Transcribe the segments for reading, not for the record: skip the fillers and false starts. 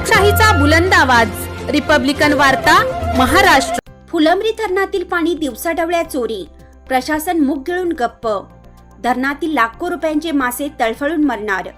लोकशाहीचा बुलंद आवाज, रिपब्लिकन वार्ता, महाराष्ट्र। फुलंब्री धरणातील पाणी दिवसाढवळ्या चोरी, प्रशासन मुग गिळून गप्प, धरणातील लाखो रुपयांचे मासे तळफळून मरणार।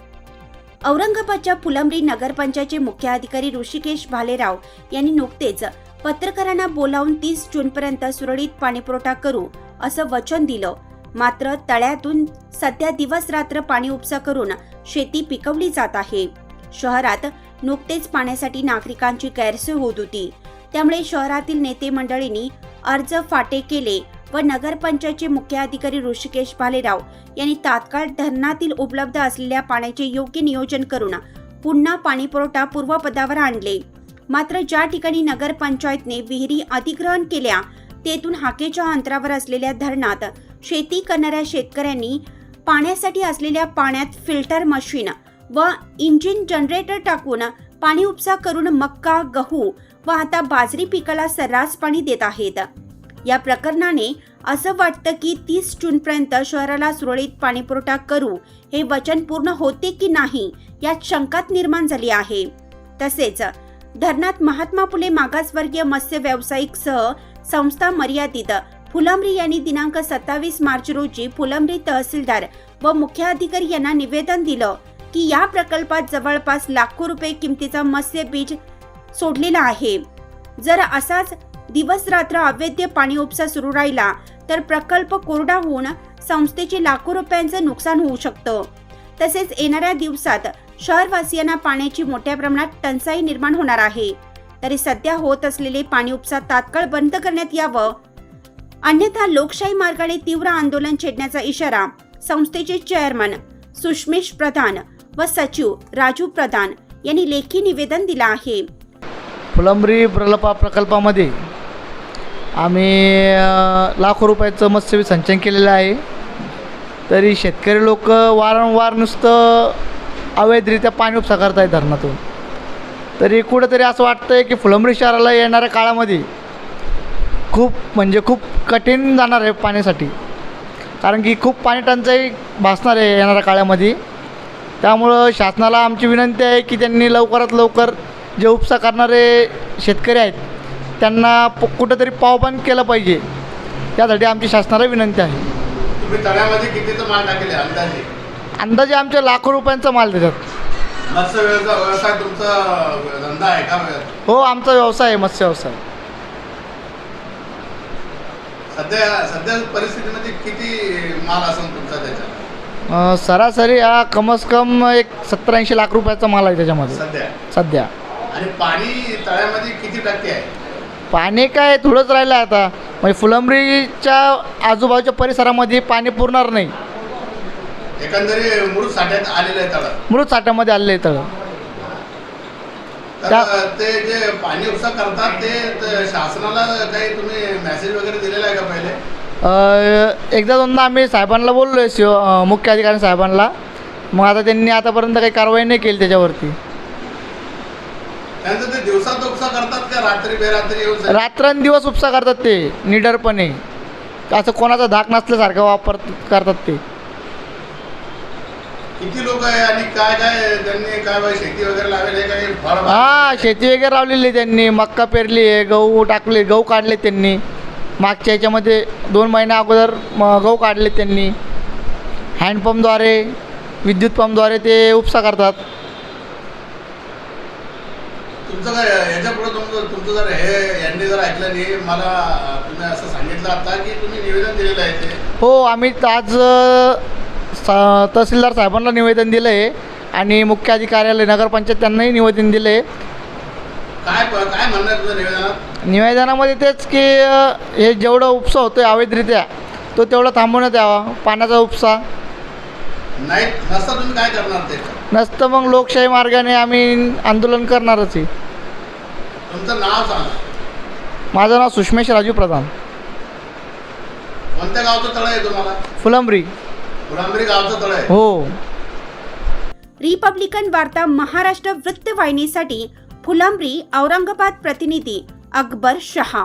औरंगाबादच्या फुलंब्री नगरपंचायतचे मुख्य अधिकारी ऋषिकेश भालेराव यांनी नुकतेच पत्रकारांना बोलावून 30 जूनपर्यंत सुरळीत पाणीपुरवठा करू असं वचन दिलं। मात्र तळ्यातून सध्या दिवस रात्र पाणी उपसा करून शेती पिकवली जात आहे। शहरात नुकतेच पाण्यासाठी नागरिकांची गैरसोय होत होती, त्यामुळे शहरातील नेते मंडळींनी अर्ज फाटे केले व नगरपंचायतचे मुख्य अधिकारी ऋषिकेश भालेराव यांनी तात्काळ धरणातील उपलब्ध असलेल्या पाण्याचे योग्य नियोजन करून पुन्हा पाणीपुरवठा पूर्वपदावर आणले। मात्र ज्या ठिकाणी नगरपंचायतने विहिरी अधिग्रहण केल्या तेथून हाकेच्या अंतरावर असलेल्या धरणात शेती करणाऱ्या शेतकऱ्यांनी पाण्यासाठी असलेल्या पाण्यात फिल्टर मशीन व इंजिन जनरेटर टाकून पाणी उपसा करून मक्का, गहू व आता बाजरी पिकाला सर्रास पाणी देत आहेत। या प्रकरणाने असं वाटतं की 30 जूनपर्यंत शहराला सुरळीत पाणीपुरवठा करू हे वचन पूर्ण होते की नाही यात शंका निर्माण झाली आहे। तसेच धरणात महात्मा फुले मागासवर्गीय मत्स्य व्यावसायिक सह संस्था मर्यादित फुलंब्री यांनी दिनांक 27 मार्च रोजी फुलंब्री तहसीलदार व मुख्य अधिकारी यांना निवेदन दिलं की या प्रकल्पात जवळपास लाखो रुपये किमतीचा मत्स्य बीज सोडलेला आहे। जर असाच दिवस रात्र अवैध पाणी उपसा सुरू राहिला तर प्रकल्प कोरडा होऊन संस्थेचे लाखो रुपयांचं नुकसान होऊ शकतं। तसेच येणाऱ्या दिवसात शहरवासियांना पाण्याची मोठ्या प्रमाणात टंचाई निर्माण होणार आहे। तरी सध्या होत असलेले पाणी उपसा तात्काळ बंद करण्यात यावं, अन्यथा लोकशाही मार्गाने तीव्र आंदोलन छेडण्याचा इशारा संस्थेचे चेअरमन सुष्मेश प्रधान व सचिव राजू प्रधान यांनी लेखी निवेदन दिलं आहे। फुलंब्री प्रकल्पामध्ये आम्ही लाखो रुपयाचं मत्स्य संचयन केलेलं आहे। तरी शेतकरी लोक वारंवार नुसतं अवैधरित्या पाणी उपसा करत आहेत धरणातून। तरी कुठंतरी असं वाटतं आहे की फुलंब्री शहराला येणाऱ्या काळामध्ये खूप कठीण जाणार आहे पाण्यासाठी, कारण की खूप पाणी टंचाई भासणार आहे येणाऱ्या काळामध्ये। त्यामुळं शासनाला आमची विनंती आहे की त्यांनी लवकरात लवकर जे उपसा करणारे शेतकरी आहेत त्यांना कुठंतरी पावबंद केलं पाहिजे, त्यासाठी आमची शासनाला विनंती आहे। तुम्ही तळ्यामध्ये कितीचा माल टाकले अंदाजे आमच्या लाखो रुपयांचा माल देतात। मत्स्य व्यवसाय तुमचा धंदा आहे का? हो, आमचा व्यवसाय आहे, मत्स्य व्यवसाय। सध्या परिस्थितीमध्ये किती माल असेल तुमचा त्याच्यात? सरासरी हा कमस कम एक 70-80 लाख रुपयाचा माल आहे त्याच्यामध्ये सध्या। आणि पाणी तळ्यामध्ये किती टक्के आहे? पाणी काय थोडंच राहिलं आहे आता, म्हणजे फुलंब्रीच्या आजूबाजूच्या परिसरामध्ये पाणी पुरणार नाही। एकंदरीत मृत साठ्यात आलेलं आहे तळं, मृत साठ्यामध्ये आलेलं आहे तळं। तर ते जे पाणी उपसा करतात ते शासनाला काही तुम्ही मेसेज वगैरे दिलेला आहे का पहिले? एकदा दोनदा आम्ही साहेबांना बोललो आहे, मुख्य अधिकारी साहेबांना। मग आता त्यांनी आतापर्यंत काही कारवाई नाही केली त्याच्यावरती। त्यांचं ते दिवसात उपसा करतात का रात्री बेरात्री येऊन? रात्रंदिवस उपसा करतात ते निडरपणे, असं कोणाचा धाक नसल्यासारखं करतात ते। किती लोक आहे आणि काय त्यांनी काय शेती वगैरे लावली आहे? काही फळ? हां, शेती वगैरे लावलेली त्यांनी, मक्का पेरली आहे, गहू टाकले, गहू काढले त्यांनी। मागच्या ह्याच्यामध्ये 2 महिन्या अगोदर गहू काढले त्यांनी। हँडपंपद्वारे, विद्युत पंपद्वारे ते उपसा करतात। तुमचं काय याच्यापुढे तुमचं जर यांनी जर ऐकलं नाही, मला तुम्ही असं सांगितलं आता की तुम्ही निवेदन दिलेलं आहे ते? हो, आम्ही आज तहसीलदार साहेबांना निवेदन दिलं आहे आणि मुख्य अधिकाऱ्याला नगरपंचायत त्यांनाही निवेदन दिलं आहे। काय म्हणणं आहे तुझं निवेदनात? निवेदनामध्ये तेच की हे जेवढं उपसा होतो आहे अवैधरित्या तो तेवढा थांबवण्यात यावा, पाण्याचा उपसा नाही नसता तुम्ही काय करणार ते? नसतं मग लोकशाही मार्गाने आम्ही आंदोलन करणारच आहे। तुमचं नाव सांगा? माझं नाव सुष्मेश राजू प्रधान। कोणत्या गावचं तळ आहे तुम्हाला? फुलंब्री गावचं तळ आहे। हो। रिपब्लिकन वार्ता महाराष्ट्र वृत्तवाहिनीसाठी फुलंब्री औरंगाबाद प्रतिनिधी अकबर शहा।